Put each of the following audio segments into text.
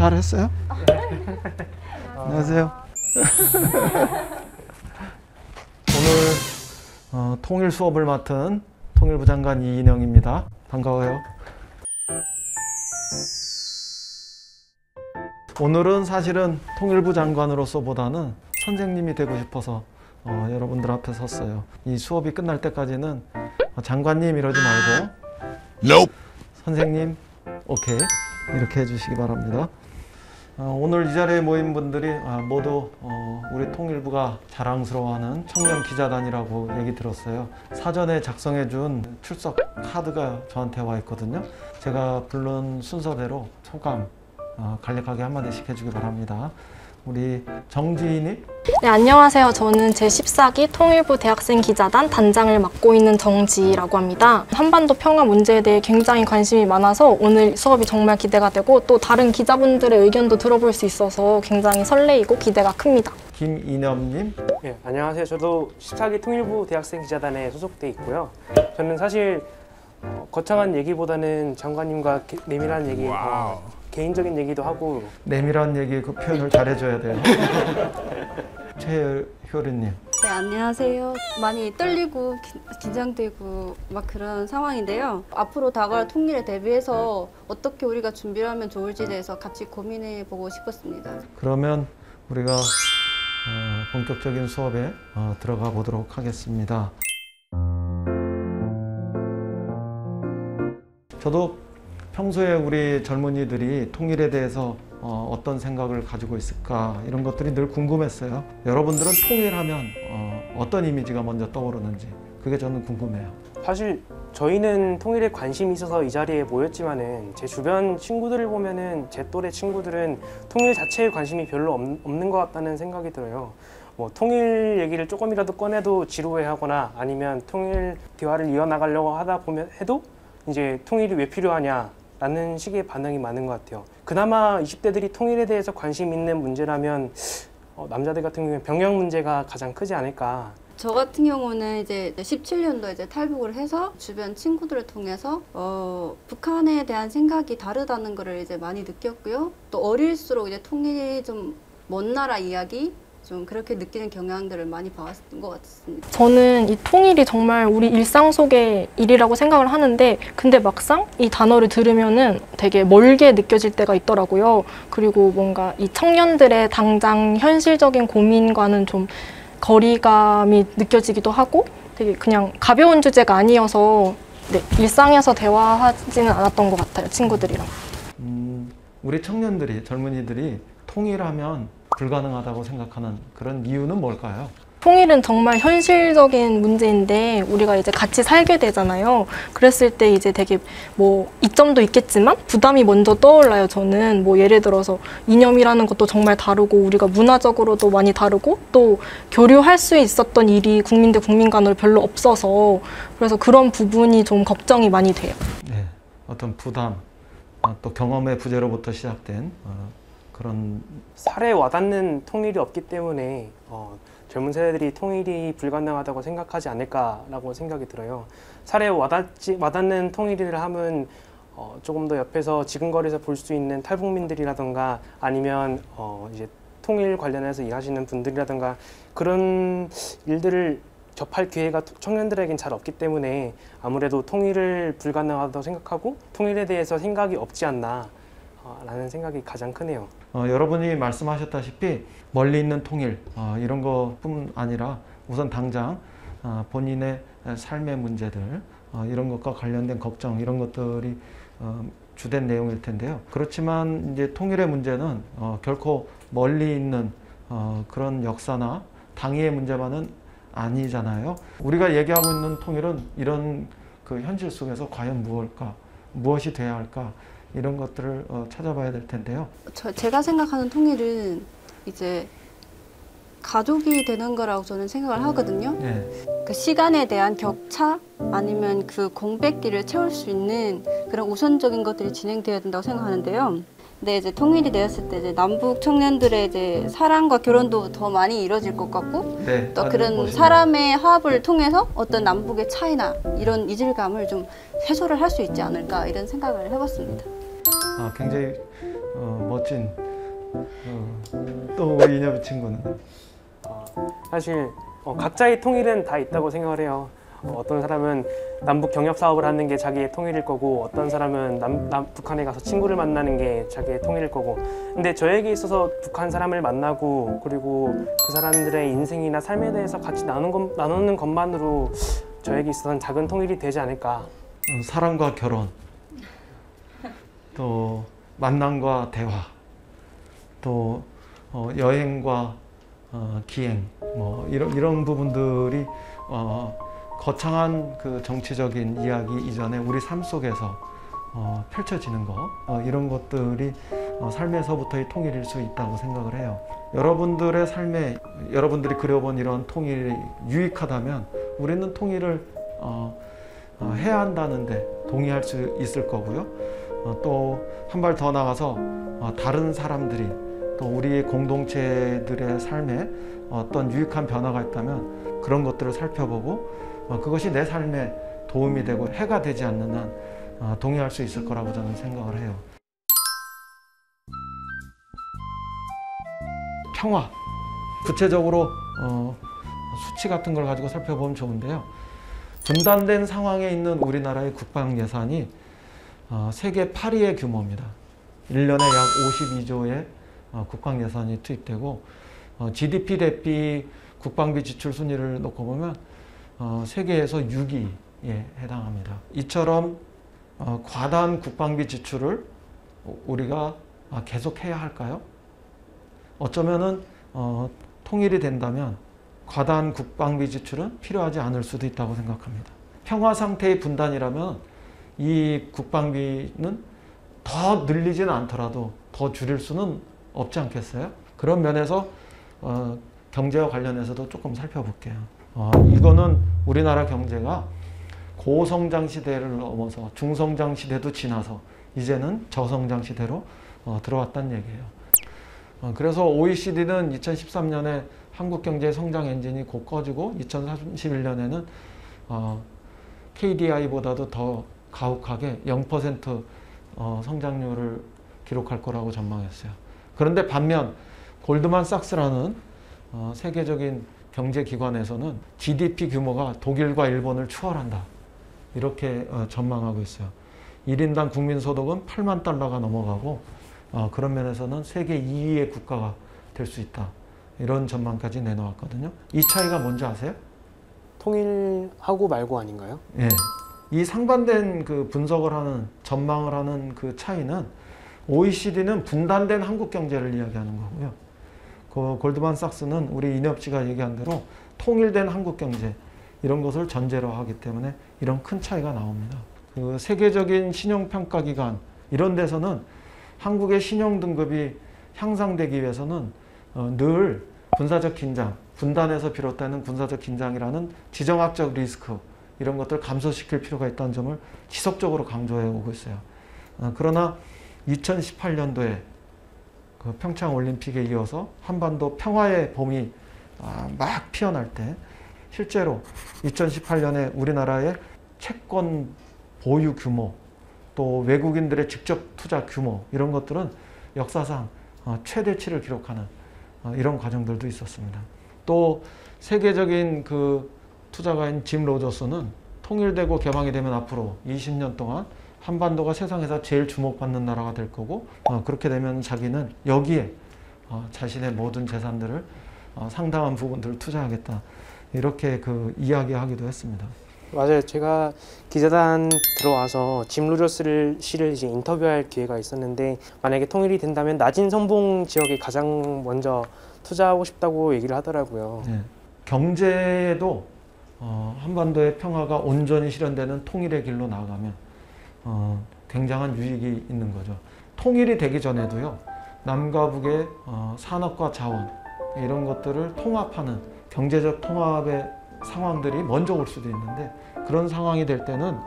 잘했어요? 안녕하세요. 오늘 통일 수업을 맡은 통일부 장관 이인영입니다. 반가워요. 오늘은 사실은 통일부 장관으로서보다는 선생님이 되고 싶어서 여러분들 앞에 섰어요. 이 수업이 끝날 때까지는 장관님 이러지 말고 Nope. 선생님 오케이 이렇게 해주시기 바랍니다. 오늘 이 자리에 모인 분들이 모두 우리 통일부가 자랑스러워하는 청년 기자단이라고 얘기 들었어요. 사전에 작성해 준 출석 카드가 저한테 와 있거든요. 제가 부른 순서대로 소감 간략하게 한마디씩 해주기 바랍니다. 우리 정지희님. 네, 안녕하세요. 저는 제14기 통일부 대학생 기자단 단장을 맡고 있는 정지희라고 합니다. 한반도 평화 문제에 대해 굉장히 관심이 많아서 오늘 수업이 정말 기대가 되고 또 다른 기자분들의 의견도 들어볼 수 있어서 굉장히 설레이고 기대가 큽니다. 김인엽님. 네, 안녕하세요. 저도 14기 통일부 대학생 기자단에 소속돼 있고요. 저는 사실 거창한 얘기보다는 장관님과 내밀한 얘기, 개인적인 얘기도 하고. 내밀한 얘기 그 표현을 잘해줘야 돼요. 최효리님. 네, 안녕하세요. 많이 떨리고 긴장되고 막 그런 상황인데요. 앞으로 다가올 통일에 대비해서 어떻게 우리가 준비를 하면 좋을지에 대해서 같이 고민해 보고 싶었습니다. 그러면 우리가 본격적인 수업에 들어가 보도록 하겠습니다. 저도 평소에 우리 젊은이들이 통일에 대해서 어떤 생각을 가지고 있을까 이런 것들이 늘 궁금했어요. 여러분들은 통일하면 어떤 이미지가 먼저 떠오르는지 그게 저는 궁금해요. 사실 저희는 통일에 관심이 있어서 이 자리에 모였지만은 제 주변 친구들을 보면은 제 또래 친구들은 통일 자체에 관심이 별로 없는 것 같다는 생각이 들어요. 뭐 통일 얘기를 조금이라도 꺼내도 지루해하거나 아니면 통일 대화를 이어나가려고 하다 보면 해도 이제 통일이 왜 필요하냐 라는 식의 반응이 많은 것 같아요. 그나마 20대들이 통일에 대해서 관심 있는 문제라면 남자들 같은 경우에 병역 문제가 가장 크지 않을까. 저 같은 경우는 이제 17년도에 이제 탈북을 해서 주변 친구들을 통해서 북한에 대한 생각이 다르다는 것을 이제 많이 느꼈고요. 또 어릴수록 이제 통일이 좀 먼 나라 이야기 좀 그렇게 느끼는 경향들을 많이 봐왔던 것 같습니다. 저는 이 통일이 정말 우리 일상 속의 일이라고 생각을 하는데 근데 막상 이 단어를 들으면은 되게 멀게 느껴질 때가 있더라고요. 그리고 뭔가 이 청년들의 당장 현실적인 고민과는 좀 거리감이 느껴지기도 하고 되게 그냥 가벼운 주제가 아니어서 일상에서 대화하지는 않았던 것 같아요, 친구들이랑. 우리 청년들이, 젊은이들이 통일하면 불가능하다고 생각하는 그런 이유는 뭘까요? 통일은 정말 현실적인 문제인데 우리가 이제 같이 살게 되잖아요. 그랬을 때 이제 되게 뭐 이점도 있겠지만 부담이 먼저 떠올라요. 저는 뭐 예를 들어서 이념이라는 것도 정말 다르고 우리가 문화적으로도 많이 다르고 또 교류할 수 있었던 일이 국민 대 국민 간으로 별로 없어서 그래서 그런 부분이 좀 걱정이 많이 돼요. 네, 어떤 부담, 또 경험의 부재로부터 시작된 그런 살에 와닿는 통일이 없기 때문에 젊은 세대들이 통일이 불가능하다고 생각하지 않을까라고 생각이 들어요. 살에 와닿는 통일을 하면 조금 더 옆에서 지근거리에서 볼 수 있는 탈북민들이라든가 아니면 이제 통일 관련해서 일하시는 분들이라든가 그런 일들을 접할 기회가 청년들에겐 잘 없기 때문에 아무래도 통일을 불가능하다고 생각하고 통일에 대해서 생각이 없지 않나 라는 생각이 가장 크네요. 여러분이 말씀하셨다시피 멀리 있는 통일 이런 것뿐 아니라 우선 당장 본인의 삶의 문제들 이런 것과 관련된 걱정 이런 것들이 주된 내용일 텐데요. 그렇지만 이제 통일의 문제는 결코 멀리 있는 그런 역사나 당위의 문제만은 아니잖아요. 우리가 얘기하고 있는 통일은 이런 그 현실 속에서 과연 무엇일까, 무엇이 돼야 할까 이런 것들을 찾아봐야 될 텐데요. 제가 생각하는 통일은 이제 가족이 되는 거라고 저는 생각을 하거든요. 네. 그 시간에 대한 격차 아니면 그 공백기를 채울 수 있는 그런 우선적인 것들이 진행되어야 된다고 생각하는데요. 근데 이제 통일이 되었을 때 이제 남북 청년들의 이제 사랑과 결혼도 더 많이 이루어질 것 같고 네, 또 그런 사람의 화합을 통해서 어떤 남북의 차이나 이런 이질감을 좀 해소를 할 수 있지 않을까 이런 생각을 해봤습니다. 굉장히 멋진 또 우리 인협 친구는 사실 각자의 통일은 다 있다고 생각을 해요. 어떤 사람은 남북 경협 사업을 하는 게 자기의 통일일 거고, 어떤 사람은 북한에 가서 친구를 만나는 게 자기의 통일일 거고. 근데 저에게 있어서 북한 사람을 만나고, 그리고 그 사람들의 인생이나 삶에 대해서 같이 나누는 것만으로 저에게 있어서는 작은 통일이 되지 않을까. 사랑과 결혼, 또 만남과 대화, 또 여행과 기행, 뭐 이런 부분들이 거창한 그 정치적인 이야기 이전에 우리 삶 속에서 펼쳐지는 거, 이런 것들이 삶에서부터의 통일일 수 있다고 생각을 해요. 여러분들의 삶에 여러분들이 그려본 이런 통일이 유익하다면 우리는 통일을 해야 한다는데 동의할 수 있을 거고요. 또 한 발 더 나가서 다른 사람들이 또 우리의 공동체들의 삶에 어떤 유익한 변화가 있다면 그런 것들을 살펴보고 그것이 내 삶에 도움이 되고 해가 되지 않는 한 동의할 수 있을 거라고 저는 생각을 해요. 평화, 구체적으로 수치 같은 걸 가지고 살펴보면 좋은데요. 분단된 상황에 있는 우리나라의 국방 예산이 세계 8위의 규모입니다. 1년에 약 52조의 국방 예산이 투입되고 GDP 대비 국방비 지출 순위를 놓고 보면 세계에서 6위에 해당합니다. 이처럼 과다한 국방비 지출을 우리가 계속해야 할까요? 어쩌면은 통일이 된다면 과다한 국방비 지출은 필요하지 않을 수도 있다고 생각합니다. 평화 상태의 분단이라면 이 국방비는 더 늘리지는 않더라도 더 줄일 수는 없지 않겠어요? 그런 면에서 경제와 관련해서도 조금 살펴볼게요. 이거는 우리나라 경제가 고성장 시대를 넘어서 중성장 시대도 지나서 이제는 저성장 시대로 들어왔다는 얘기예요. 그래서 OECD는 2013년에 한국 경제 성장 엔진이 곧 꺼지고 2031년에는 KDI보다도 더 가혹하게 0% 성장률을 기록할 거라고 전망했어요. 그런데 반면 골드만삭스라는 세계적인 경제기관에서는 GDP 규모가 독일과 일본을 추월한다. 이렇게 전망하고 있어요. 1인당 국민소득은 8만 달러가 넘어가고 그런 면에서는 세계 2위의 국가가 될 수 있다. 이런 전망까지 내놓았거든요. 이 차이가 뭔지 아세요? 통일하고 말고 아닌가요? 예. 이 상반된 그 분석을 하는, 전망을 하는 그 차이는 OECD는 분단된 한국 경제를 이야기하는 거고요. 그 골드만삭스는 우리 인협 씨가 얘기한 대로 통일된 한국 경제 이런 것을 전제로 하기 때문에 이런 큰 차이가 나옵니다. 그 세계적인 신용평가기관 이런 데서는 한국의 신용 등급이 향상되기 위해서는 늘 군사적 긴장, 분단에서 비롯되는 군사적 긴장이라는 지정학적 리스크 이런 것들을 감소시킬 필요가 있다는 점을 지속적으로 강조해 오고 있어요. 그러나 2018년도에 그 평창 올림픽에 이어서 한반도 평화의 봄이 막 피어날 때 실제로 2018년에 우리나라의 채권 보유 규모 또 외국인들의 직접 투자 규모 이런 것들은 역사상 최대치를 기록하는 이런 과정들도 있었습니다. 또 세계적인 그 투자가인 짐 로저스는 통일되고 개방이 되면 앞으로 20년 동안 한반도가 세상에서 제일 주목받는 나라가 될 거고 그렇게 되면 자기는 여기에 자신의 모든 재산들을 상당한 부분들을 투자하겠다 이렇게 그 이야기하기도 했습니다. 맞아요. 제가 기자단 들어와서 짐 로저스 씨를 이제 인터뷰할 기회가 있었는데 만약에 통일이 된다면 낮은 선봉 지역에 가장 먼저 투자하고 싶다고 얘기를 하더라고요. 네. 경제에도 한반도의 평화가 온전히 실현되는 통일의 길로 나아가면 굉장한 유익이 있는 거죠. 통일이 되기 전에도요. 남과 북의 산업과 자원 이런 것들을 통합하는 경제적 통합의 상황들이 먼저 올 수도 있는데 그런 상황이 될 때는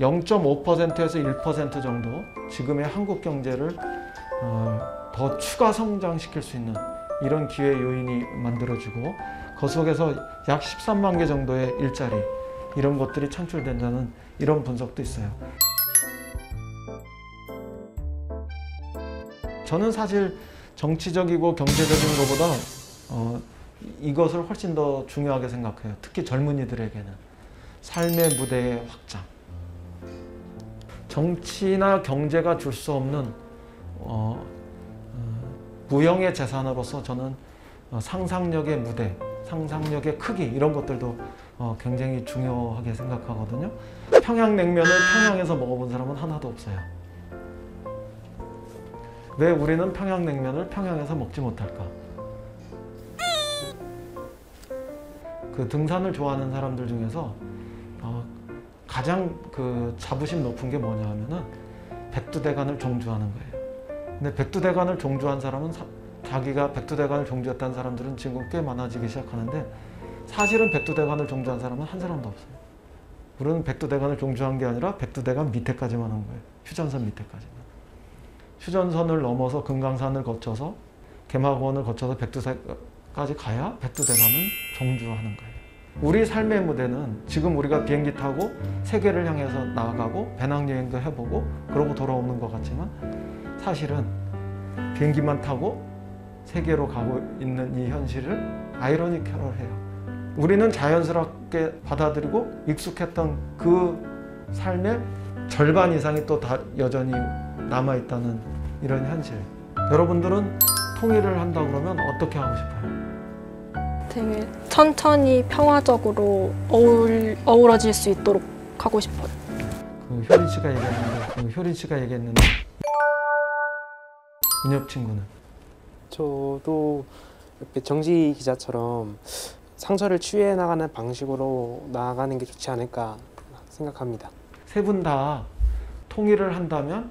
0.5%에서 1% 정도 지금의 한국 경제를 더 추가 성장시킬 수 있는 이런 기회 요인이 만들어지고 그 속에서 약 13만 개 정도의 일자리 이런 것들이 창출된다는 1 0 0 0 0 이런 분석도 있어요. 저는 사실 정치적이고 경제적인 것보다 이것을 훨씬 더 중요하게 생각해요. 특히 젊은이들에게는 삶의 무대의 확장. 정치나 경제가 줄 수 없는 무형의 재산으로서 저는 상상력의 무대, 상상력의 크기 이런 것들도 굉장히 중요하게 생각하거든요. 평양냉면을 평양에서 먹어본 사람은 하나도 없어요. 왜 우리는 평양냉면을 평양에서 먹지 못할까? 그 등산을 좋아하는 사람들 중에서 가장 그 자부심 높은 게 뭐냐 하면은 백두대간을 종주하는 거예요. 근데 백두대간을 종주한 사람은 자기가 백두대간을 종주했다는 사람들은 지금 꽤 많아지기 시작하는데 사실은 백두대간을 종주한 사람은 한 사람도 없어요. 우리는 백두대간을 종주한 게 아니라 백두대간 밑에까지만 한 거예요. 휴전선 밑에까지만. 휴전선을 넘어서 금강산을 거쳐서 개마고원을 거쳐서 백두대까지 가야 백두대간은 종주하는 거예요. 우리 삶의 무대는 지금 우리가 비행기 타고 세계를 향해서 나아가고 배낭여행도 해보고 그러고 돌아오는 것 같지만 사실은 비행기만 타고 세계로 가고 있는 이 현실을 아이러니컬해요. 우리는 자연스럽게 받아들이고 익숙했던 그 삶의 절반 이상이 또 여전히 남아있다는 이런 현실. 여러분들은 통일을 한다 그러면 어떻게 하고 싶어요? 되게 천천히 평화적으로 어우러질 수 있도록 하고 싶어요. 효린 씨가 얘기했는데 인엽 친구는? 저도 옆에 정지 기자처럼 상처를 치유해 나가는 방식으로 나아가는 게 좋지 않을까 생각합니다. 세 분 다 통일을 한다면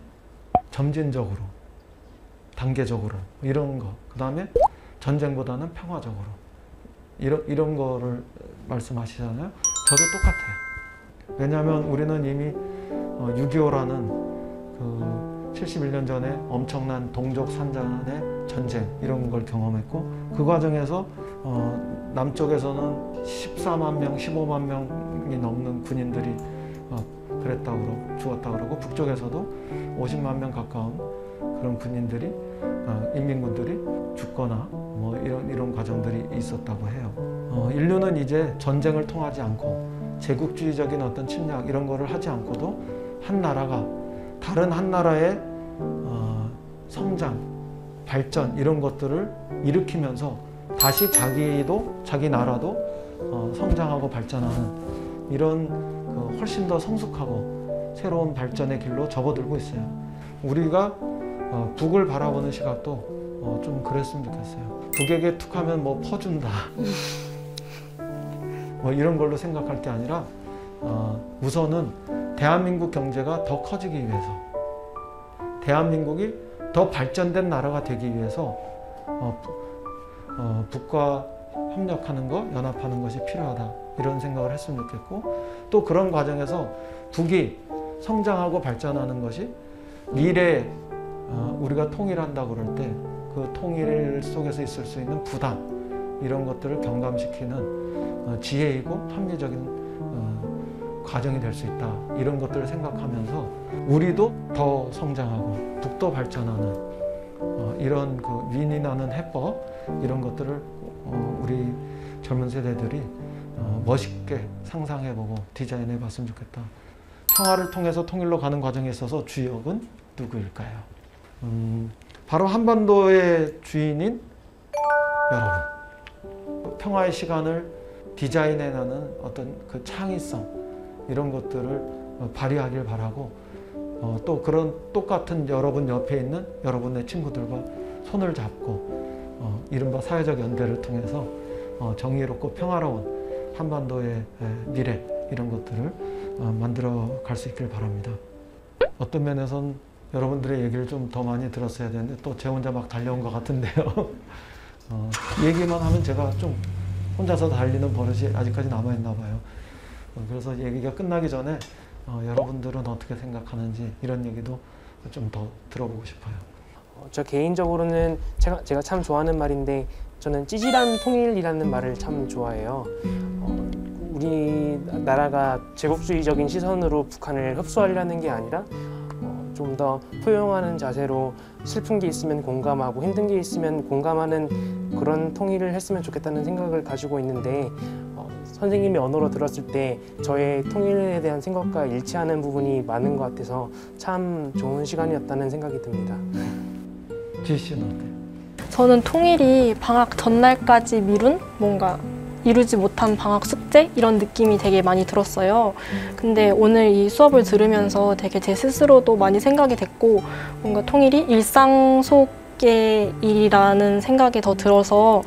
점진적으로, 단계적으로 이런 거. 그 다음에 전쟁보다는 평화적으로 이런 거를 말씀하시잖아요. 저도 똑같아요. 왜냐하면 우리는 이미 6.25라는 그 71년 전에 엄청난 동족 산잔의 전쟁 이런 걸 경험했고 그 과정에서 남쪽에서는 14만 명, 15만 명이 넘는 군인들이 그랬다고 그러고 죽었다고 그러고 북쪽에서도 50만 명 가까운 그런 군인들이 인민군들이 죽거나 뭐 이런 과정들이 있었다고 해요. 인류는 이제 전쟁을 통하지 않고 제국주의적인 어떤 침략 이런 거를 하지 않고도 한 나라가 다른 한 나라의 성장, 발전 이런 것들을 일으키면서 다시 자기 나라도 성장하고 발전하는 이런 훨씬 더 성숙하고 새로운 발전의 길로 접어들고 있어요. 우리가 북을 바라보는 시각도 좀 그랬으면 좋겠어요. 북에게 툭하면 뭐 퍼준다. 뭐 이런 걸로 생각할 게 아니라 우선은 대한민국 경제가 더 커지기 위해서 대한민국이 더 발전된 나라가 되기 위해서 북과 협력하는 거, 연합하는 것이 필요하다 이런 생각을 했으면 좋겠고 또 그런 과정에서 북이 성장하고 발전하는 것이 미래에 우리가 통일한다고 그럴 때 그 통일 속에서 있을 수 있는 부담 이런 것들을 경감시키는 지혜이고 합리적인 과정이 될 수 있다 이런 것들을 생각하면서 우리도 더 성장하고 북도 발전하는 이런 그 윈윈하는 해법 이런 것들을 우리 젊은 세대들이 멋있게 상상해보고 디자인해봤으면 좋겠다. 평화를 통해서 통일로 가는 과정에 있어서 주역은 누구일까요? 바로 한반도의 주인인 여러분. 평화의 시간을 디자인해나는 어떤 그 창의성 이런 것들을 발휘하길 바라고 또 그런 똑같은 여러분 옆에 있는 여러분의 친구들과 손을 잡고 이른바 사회적 연대를 통해서 정의롭고 평화로운 한반도의 미래 이런 것들을 만들어 갈 수 있길 바랍니다. 어떤 면에선 여러분들의 얘기를 좀 더 많이 들었어야 되는데 또 제 혼자 막 달려온 것 같은데요. 얘기만 하면 제가 좀 혼자서 달리는 버릇이 아직까지 남아있나 봐요. 그래서 얘기가 끝나기 전에 여러분들은 어떻게 생각하는지 이런 얘기도 좀 더 들어보고 싶어요. 저 개인적으로는 제가 참 좋아하는 말인데 저는 찌질한 통일이라는 말을 참 좋아해요. 우리나라가 제국주의적인 시선으로 북한을 흡수하려는 게 아니라 좀 더 포용하는 자세로 슬픈 게 있으면 공감하고 힘든 게 있으면 공감하는 그런 통일을 했으면 좋겠다는 생각을 가지고 있는데 선생님의 언어로 들었을 때 저의 통일에 대한 생각과 일치하는 부분이 많은 것 같아서 참 좋은 시간이었다는 생각이 듭니다. 지희 씨는 어때요? 저는 통일이 방학 전날까지 미룬 뭔가 이루지 못한 방학 숙제 이런 느낌이 되게 많이 들었어요. 근데 오늘 이 수업을 들으면서 되게 제 스스로도 많이 생각이 됐고 뭔가 통일이 일상 속의 일이라는 생각이 더 들어서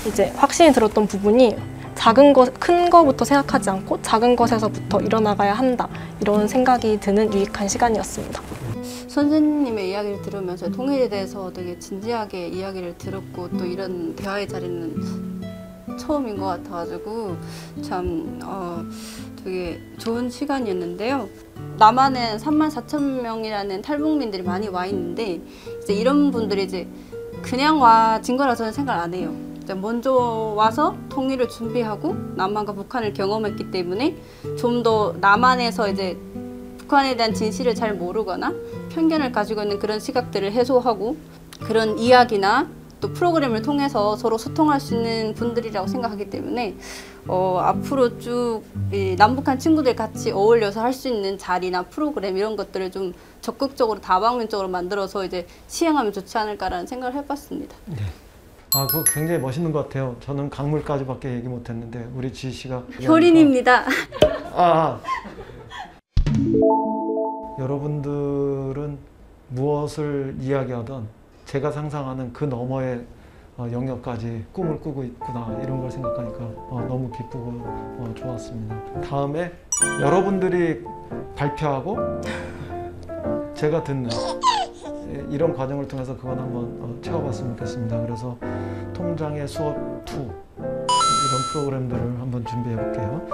이제 확신이 들었던 부분이 작은 것, 큰 거부터 생각하지 않고 작은 것에서부터 일어나가야 한다 이런 생각이 드는 유익한 시간이었습니다. 선생님의 이야기를 들으면서 통일에 대해서 되게 진지하게 이야기를 들었고 또 이런 대화의 자리는 처음인 것 같아가지고 참 되게 좋은 시간이었는데요. 남한은 34,000명이라는 탈북민들이 많이 와 있는데 이제 이런 분들이 이제 그냥 와진 거라 저는 생각 안 해요. 이제 먼저 와서 통일을 준비하고 남한과 북한을 경험했기 때문에 좀 더 남한에서 이제 북한에 대한 진실을 잘 모르거나 편견을 가지고 있는 그런 시각들을 해소하고 그런 이야기나 또 프로그램을 통해서 서로 소통할 수 있는 분들이라고 생각하기 때문에 앞으로 쭉 이 남북한 친구들 같이 어울려서 할 수 있는 자리나 프로그램 이런 것들을 좀 적극적으로 다방면적으로 만들어서 이제 시행하면 좋지 않을까라는 생각을 해봤습니다. 네. 아, 그거 굉장히 멋있는 것 같아요. 저는 강물까지밖에 얘기 못했는데 우리 지희 씨가 효린입니다. 여러분들은 무엇을 이야기하든 제가 상상하는 그 너머의 영역까지 꿈을 꾸고 있구나 이런 걸 생각하니까 너무 기쁘고 좋았습니다. 다음에 여러분들이 발표하고 제가 듣는 이런 과정을 통해서 그건 한번 채워봤으면 좋겠습니다. 그래서 통장의 수업 2 이런 프로그램들을 한번 준비해 볼게요.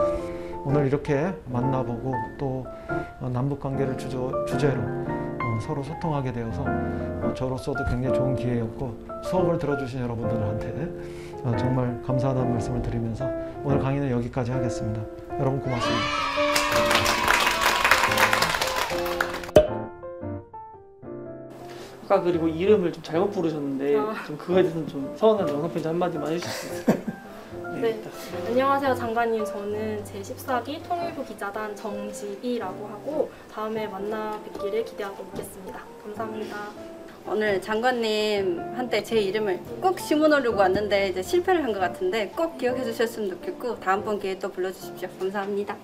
오늘 이렇게 만나보고 또 남북관계를 주제로 서로 소통하게 되어서 저로서도 굉장히 좋은 기회였고 수업을 들어주신 여러분들한테 정말 감사하다는 말씀을 드리면서 오늘 강의는 여기까지 하겠습니다. 여러분 고맙습니다. 아까 그리고 이름을 좀 잘못 부르셨는데 좀 그거에 대해서는 좀 서운한 영상편지 한마디만 해주실 수 있어요? 네. 안녕하세요 장관님. 저는 제14기 통일부 기자단 정지희라고 하고 다음에 만나 뵙기를 기대하고 있겠습니다. 감사합니다. 오늘 장관님한테 제 이름을 꼭 심어놓으려고 왔는데 이제 실패를 한 것 같은데 꼭 기억해 주셨으면 좋겠고 다음번 기회에 또 불러주십시오. 감사합니다.